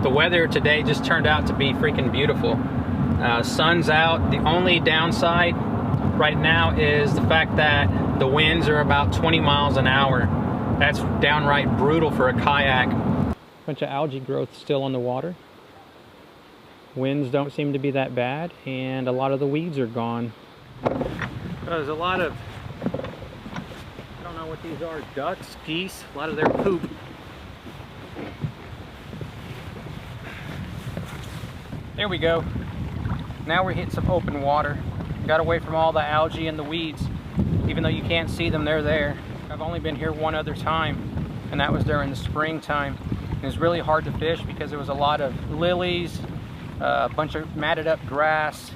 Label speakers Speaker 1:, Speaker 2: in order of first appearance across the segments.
Speaker 1: The weather today just turned out to be freaking beautiful. Sun's out. The only downside right now is the fact that the winds are about 20 miles an hour. That's downright brutal for a kayak. Bunch of algae growth still on the water. Winds don't seem to be that bad, and a lot of the weeds are gone. There's a lot of, I don't know what these are, ducks, geese, a lot of their poop. There we go. Now we're hitting some open water. Got away from all the algae and the weeds. Even though you can't see them, they're there. I've only been here one other time, and that was during the springtime. It was really hard to fish because there was a lot of lilies, a bunch of matted up grass.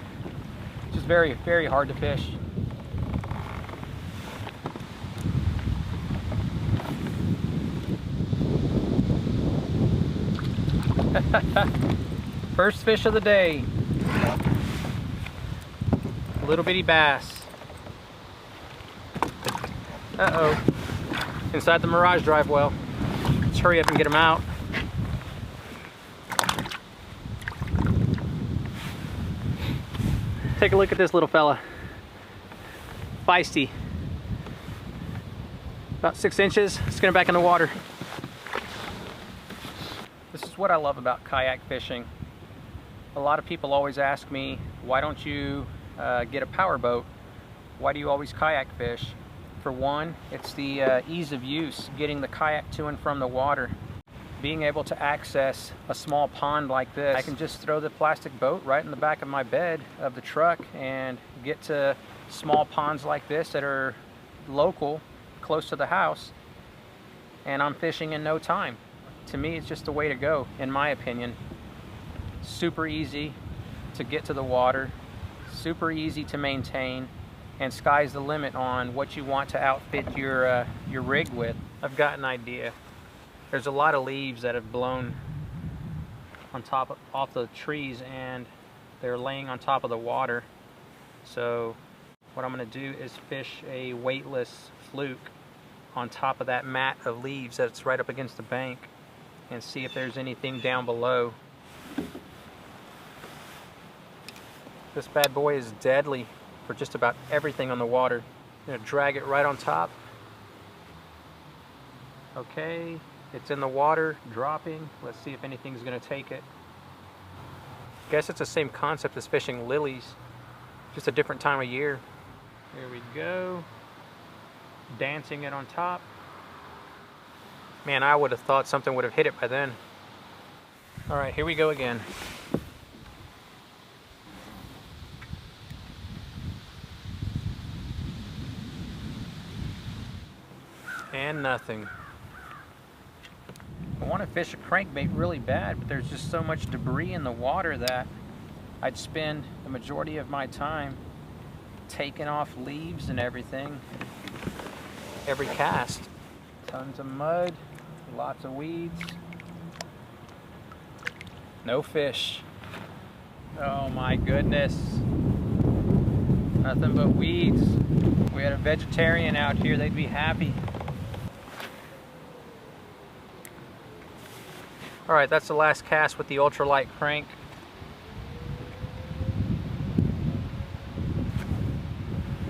Speaker 1: Just very, very hard to fish. First fish of the day. Little bitty bass. Uh-oh. Inside the Mirage drive well. Let's hurry up and get him out. Take a look at this little fella. Feisty. About 6 inches. Let's get him back in the water. This is what I love about kayak fishing. A lot of people always ask me, why don't you get a power boat? Why do you always kayak fish? For one, it's the ease of use, getting the kayak to and from the water. Being able to access a small pond like this, I can just throw the plastic boat right in the back of my bed of the truck and get to small ponds like this that are local, close to the house, and I'm fishing in no time. To me, it's just the way to go, in my opinion. Super easy to get to the water, super easy to maintain, and sky's the limit on what you want to outfit your rig with. I've got an idea. There's a lot of leaves that have blown on off the trees, and they're laying on top of the water. So what I'm going to do is fish a weightless fluke on top of that mat of leaves that's right up against the bank, and see if there's anything down below. This bad boy is deadly for just about everything on the water. I'm going to drag it right on top. Okay, it's in the water, dropping. Let's see if anything's going to take it. Guess it's the same concept as fishing lilies, just a different time of year. Here we go. Dancing it on top. Man, I would have thought something would have hit it by then. All right, here we go again. And nothing. I want to fish a crankbait really bad, but there's just so much debris in the water that I'd spend the majority of my time taking off leaves and everything every cast. Tons of mud, lots of weeds. No fish. Oh my goodness. Nothing but weeds. If we had a vegetarian out here, they'd be happy. Alright, that's the last cast with the ultralight crank.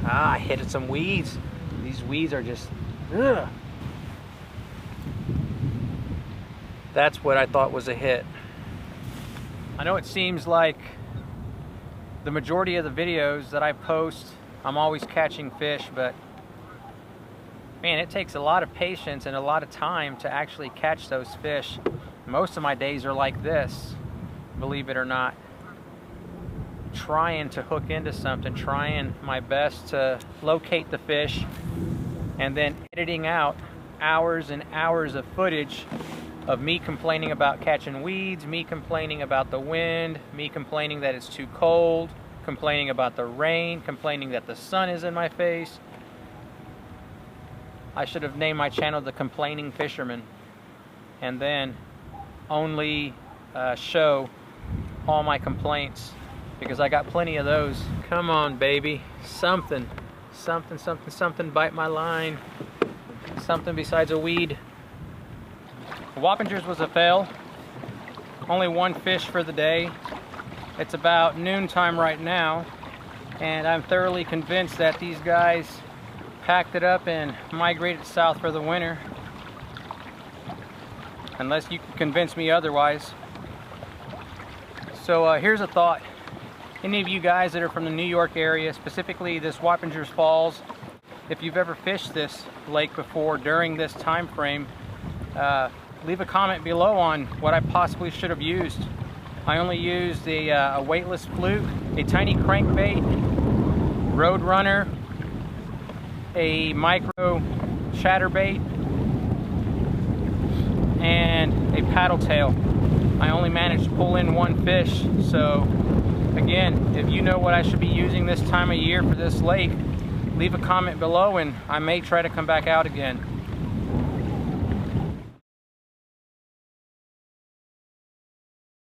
Speaker 1: Ah, I hit some weeds. These weeds are just, ugh. That's what I thought was a hit. I know it seems like the majority of the videos that I post, I'm always catching fish, but man, it takes a lot of patience and a lot of time to actually catch those fish. Most of my days are like this, believe it or not. Trying to hook into something, trying my best to locate the fish, and then editing out hours and hours of footage of me complaining about catching weeds, me complaining about the wind, me complaining that it's too cold, complaining about the rain, complaining that the sun is in my face. I should have named my channel The Complaining Fisherman, and then only show all my complaints, because I got plenty of those. Come on, baby. Something bite my line. Something besides a weed. Wappingers was a fail. only one fish for the day. It's about noontime right now, and I'm thoroughly convinced that these guys packed it up and migrated south for the winter, unless you can convince me otherwise. So here's a thought. Any of you guys that are from the New York area, specifically this Wappingers Falls, if you've ever fished this lake before during this time frame, leave a comment below on what I possibly should have used. I only used a weightless fluke, a tiny crankbait, Roadrunner, a micro chatterbait, and a paddle tail. I only managed to pull in one fish. So again, if you know what I should be using this time of year for this lake, leave a comment below and I may try to come back out again.